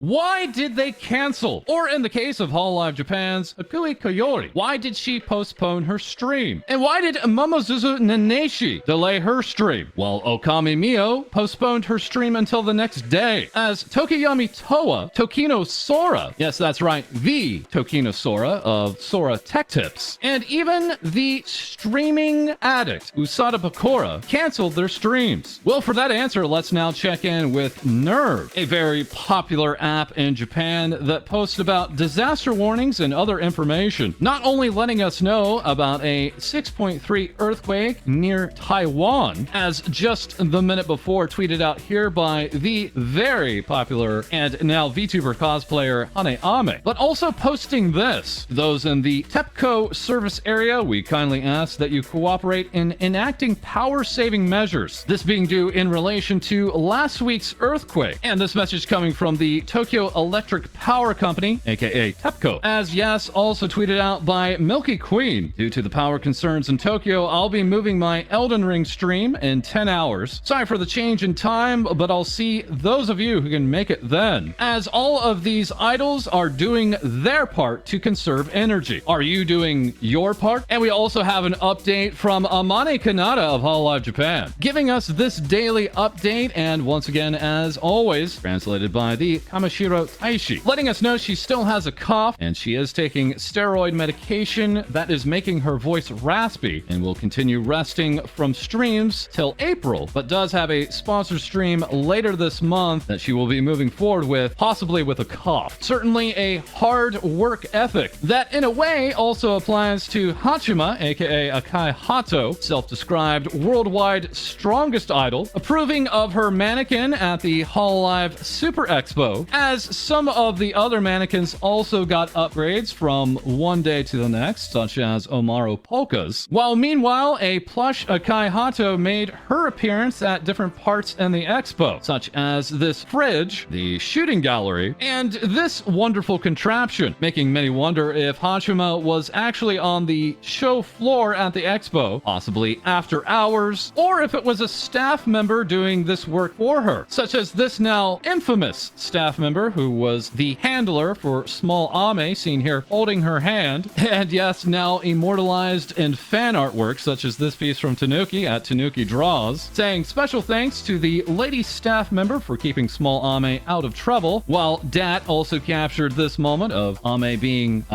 Why did they cancel? Or in the case of Hololive Japan's Akui Koyori, why did she postpone her stream? And why did Momozuzu Naneshi delay her stream? While Okami Mio postponed her stream until the next day. As Tokiyami Toa, Tokino Sora, yes that's right, the Tokino Sora of Sora Tech Tips, and even the streaming addict Usada Bakura canceled their streams. Well, for that answer, let's now check in with Nerve, a very popular app in Japan that posts about disaster warnings and other information, not only letting us know about a 6.3 earthquake near Taiwan, as just the minute before tweeted out here by the very popular and now VTuber cosplayer Amane, but also posting this. Those in the TEPCO service area, we kindly ask that you cooperate in enacting power-saving measures, this being due in relation to last week's earthquake. And this message coming from the Tokyo Electric Power Company, aka TEPCO. As yes, also tweeted out by Milky Queen. Due to the power concerns in Tokyo, I'll be moving my Elden Ring stream in 10 hours. Sorry for the change in time, but I'll see those of you who can make it then. As all of these idols are doing their part to conserve energy. Are you doing your part? And we also have an update from Amane Kanata of Hololive Japan, giving us this daily update, and once again, as always, translated by the Kamashiro Taishi, letting us know she still has a cough and she is taking steroid medication that is making her voice raspy and will continue resting from streams till April, but does have a sponsored stream later this month that she will be moving forward with, possibly with a cough. Certainly a hard work ethic that in a way also applies to HAACHAMA, aka Akai Hato, self-described worldwide strongest idol, approving of her mannequin at the Hololive Super Expo, as some of the other mannequins also got upgrades from one day to the next, such as Omaru Polka's, while meanwhile a plush Akai Hato made her appearance at different parts in the expo, such as this fridge, the shooting gallery, and this wonderful contraption, making many wonder if HAACHAMA was actually on the show floor at the expo, possibly after hours, or if it was a staff member doing this work for her, such as this now infamous staff member who was the handler for small Ame, seen here holding her hand, and yes, now immortalized in fan artwork such as this piece from Tanuki at Tanuki Draws, saying special thanks to the lady staff member for keeping small Ame out of trouble, while Dat also captured this moment of Ame being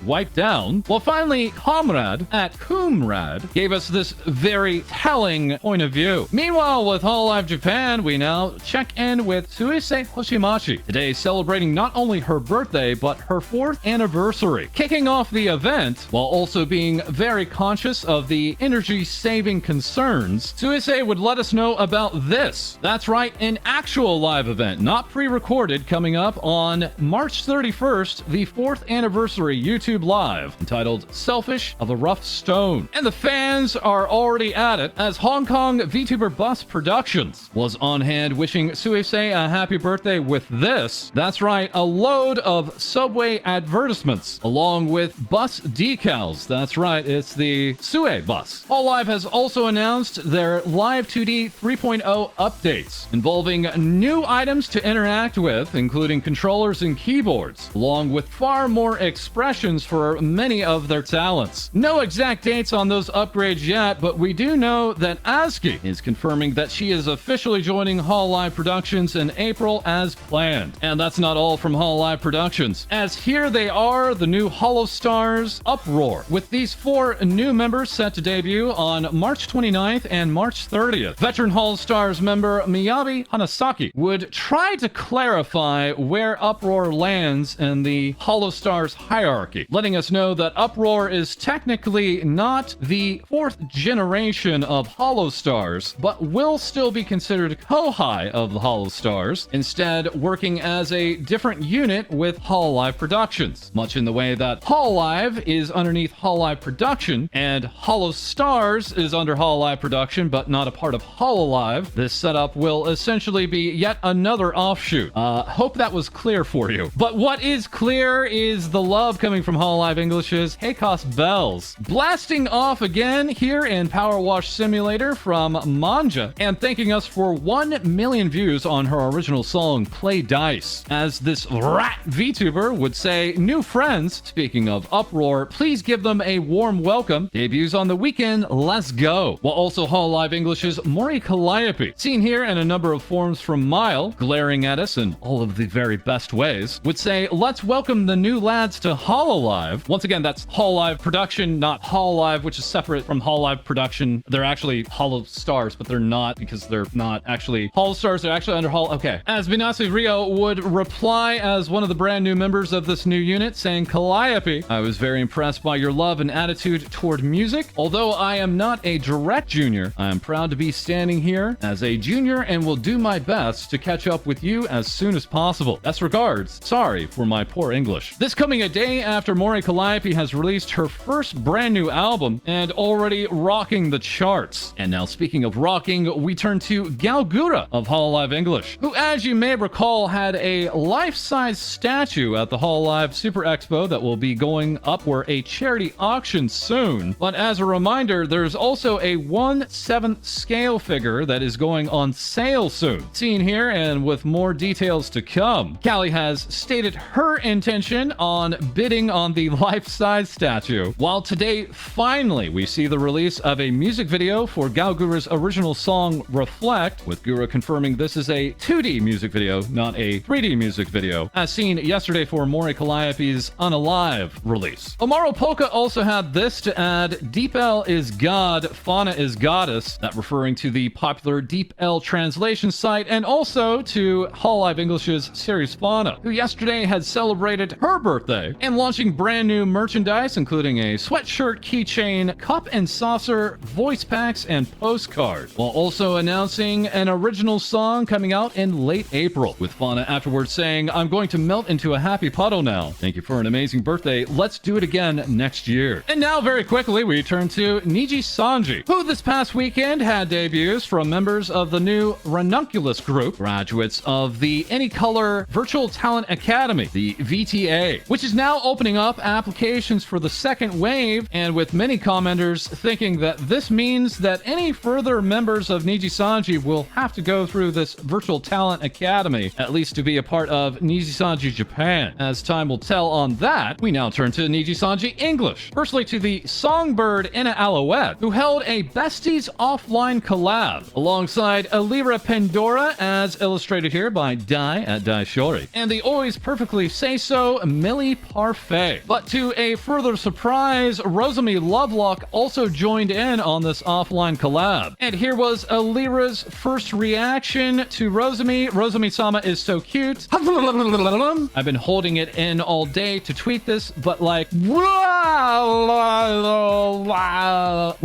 wiped down. Well, finally, Comrade at Kumrad gave us this very telling point of view. Meanwhile, with Hololive Japan, we now check in with Suisei Hoshimachi, today celebrating not only her birthday, but her 4th anniversary, kicking off the event while also being very conscious of the energy-saving concerns. Suisei would let us know about this. That's right, an actual live event, not pre-recorded, coming up on March 31st, the 4th anniversary YouTube Live, entitled Selfish of a Rough Stone. And the fans are already at it, as Hong Kong VTuber Bus Productions was on hand wishing Suisei a happy birthday with this. That's right, a load of subway advertisements, along with bus decals. That's right, it's the Sue bus. Hololive has also announced their Live 2D 3.0 updates, involving new items to interact with, including controllers and keyboards, along with far more expressions for many of their talents. No exact dates on those upgrades yet, but we do know that Azuki is confirming that she is officially joining Hololive Productions in April as planned. And that's not all from Hololive Productions, as here they are, the new Holostars Uproar, with these 4 new members set to debut on March 29th and March 30th. Veteran Holostars member Miyabi Hanasaki would try to clarify where Uproar lands in the Holostars hierarchy, letting us know that Uproar is technically not the 4th generation of Holostars, but will still be considered Kohai of the Holostars, instead working as a different unit with Hololive Productions, much in the way that Hololive is underneath Hololive Production and Holostars is under Hololive Production but not a part of Hololive. This setup will essentially be yet another offshoot. Hope that was clear for you. But what is clear is the love coming from Hololive English's HAACHAMA Bells, blasting off again here in Power Wash Simulator from Manja, and thanking us for 1 million views on her original song Play Dumb. merchandise. As this rat VTuber would say, new friends, speaking of Uproar, please give them a warm welcome. Debuts on the weekend, let's go. While also Hololive English's Mori Calliope, seen here in a number of forms from Mile, glaring at us in all of the very best ways, would say, let's welcome the new lads to Hololive. Once again, that's Hololive production, not Hololive, which is separate from Hololive production. They're actually Holostars, but they're not, because they're not actually Holostars. They're actually under Hol. Okay. As Vinasi Rio would reply as one of the brand new members of this new unit, saying, Calliope, I was very impressed by your love and attitude toward music. Although I am not a direct junior, I am proud to be standing here as a junior and will do my best to catch up with you as soon as possible. Best regards. Sorry for my poor English. This coming a day after Mori Calliope has released her first brand new album and already rocking the charts. And now speaking of rocking, we turn to Gura of Hololive English, who, as you may recall, had a life-size statue at the Hololive Super Expo that will be going up for a charity auction soon. But as a reminder, there's also a 1/7 scale figure that is going on sale soon. Seen here and with more details to come. Calli has stated her intention on bidding on the life-size statue, while today finally we see the release of a music video for Gura's original song Reflect, with Gura confirming this is a 2D music video, not a 3D music video, as seen yesterday for Mori Calliope's Unalive release. Amaro Polka also had this to add: Deep L is God, Fauna is Goddess, that referring to the popular Deep L translation site, and also to Hololive English's Ceres Fauna, who yesterday had celebrated her birthday and launching brand new merchandise, including a sweatshirt, keychain, cup and saucer, voice packs, and postcard, while also announcing an original song coming out in late April, with Fauna afterwards saying, I'm going to melt into a happy puddle now. Thank you for an amazing birthday. Let's do it again next year. And now very quickly we turn to Nijisanji, who this past weekend had debuts from members of the new Ranunculus group, graduates of the Anycolor Virtual Talent Academy, the VTA, which is now opening up applications for the second wave, and with many commenters thinking that this means that any further members of Nijisanji will have to go through this Virtual Talent Academy, at least to be a part of Nijisanji Japan. As time will tell on that, we now turn to Nijisanji English. Firstly, to the Songbird Inna Alouette, who held a Besties offline collab alongside Alira Pandora, as illustrated here by Dai at Dai Shori, and the always perfectly say-so Millie Parfait. But to a further surprise, Rosemi Lovelock also joined in on this offline collab. And here was Alira's first reaction to Rosemi. Rosemi-sama is so cute. I've been holding it in all day to tweet this, but like, we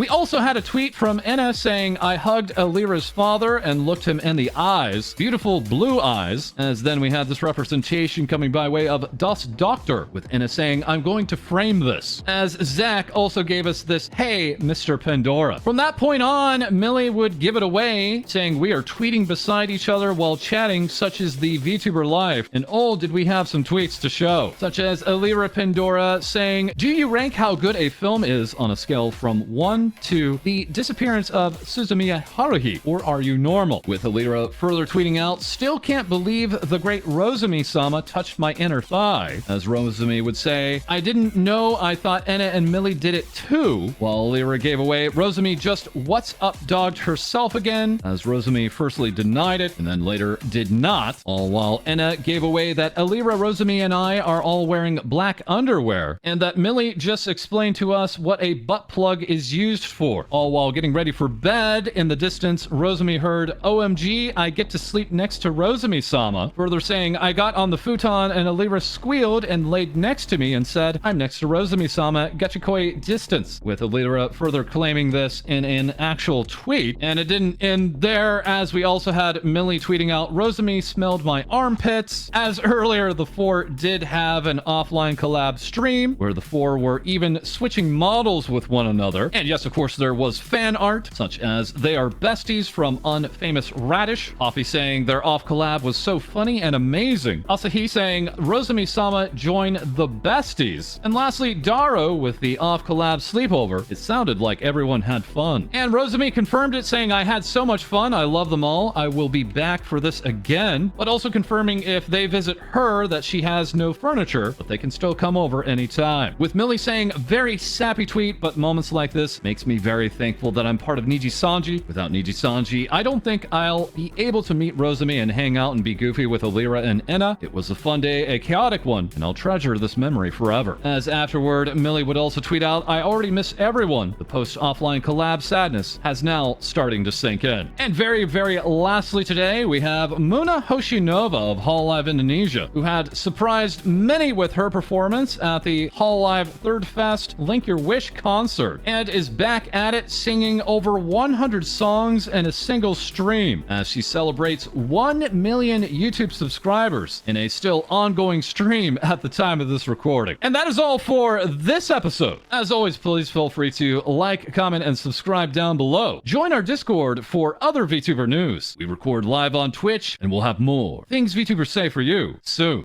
also had a tweet from Enna saying, I hugged Alira's father and looked him in the eyes. Beautiful blue eyes. As then we had this representation coming by way of Das Doctor, with Enna saying, I'm going to frame this. As Zach also gave us this, hey, Mr. Pandora. From that point on, Millie would give it away, saying we are tweeting beside each other while chatting, such as the VTuber life. And oh, did we have some tweets to show, such as Alira Pandora saying, do you rank how good a film is on a scale from 1 to the disappearance of Suzumiya Haruhi, or are you normal? With Alira further tweeting out, still can't believe the great Rosemi-sama touched my inner thigh. As Rosemi would say, I didn't know, I thought Enna and Millie did it too. While Alira gave away, Rosemi just what's up dogged herself again, as Rosemi firstly denied it and then later did not, all while Enna gave away that Alira, Rosemi, and I are all wearing black underwear, and that Millie just explained to us what a butt plug is used for. All while getting ready for bed, in the distance, Rosemi heard, OMG, I get to sleep next to Rosemi-sama, further saying, I got on the futon and Alira squealed and laid next to me and said, I'm next to Rosemi-sama, gachikoi distance, with Alira further claiming this in an actual tweet. And it didn't end there, as we also had Millie tweeting out, Rosemi smelled my armpits, as earlier the four did have an offline collab stream where the four were even switching models with one another. And yes, of course, there was fan art, such as they are besties from Unfamous Radish, Offie saying their off collab was so funny and amazing, Asahi saying Rosemi-sama join the besties, and lastly Daro with the off collab sleepover. It sounded like everyone had fun, and Rosemi confirmed it saying, I had so much fun, I love them all, I will be back for this again. But also also confirming if they visit her that she has no furniture, but they can still come over anytime. With Millie saying, very sappy tweet, but moments like this makes me very thankful that I'm part of Nijisanji. Without Nijisanji, I don't think I'll be able to meet Rosemi and hang out and be goofy with Olira and Enna. It was a fun day, a chaotic one, and I'll treasure this memory forever. As afterward, Millie would also tweet out, I already miss everyone. The post-offline collab sadness has now starting to sink in. And very, very lastly today, we have Moona Hoshinova of Hololive Indonesia, who had surprised many with her performance at the Hololive Third Fest Link Your Wish concert, and is back at it singing over 100 songs in a single stream as she celebrates 1 million YouTube subscribers in a still ongoing stream at the time of this recording. And that is all for this episode. As always, please feel free to like, comment, and subscribe down below. Join our Discord for other VTuber news. We record live on Twitch, and we'll have more things VTubers say for you soon.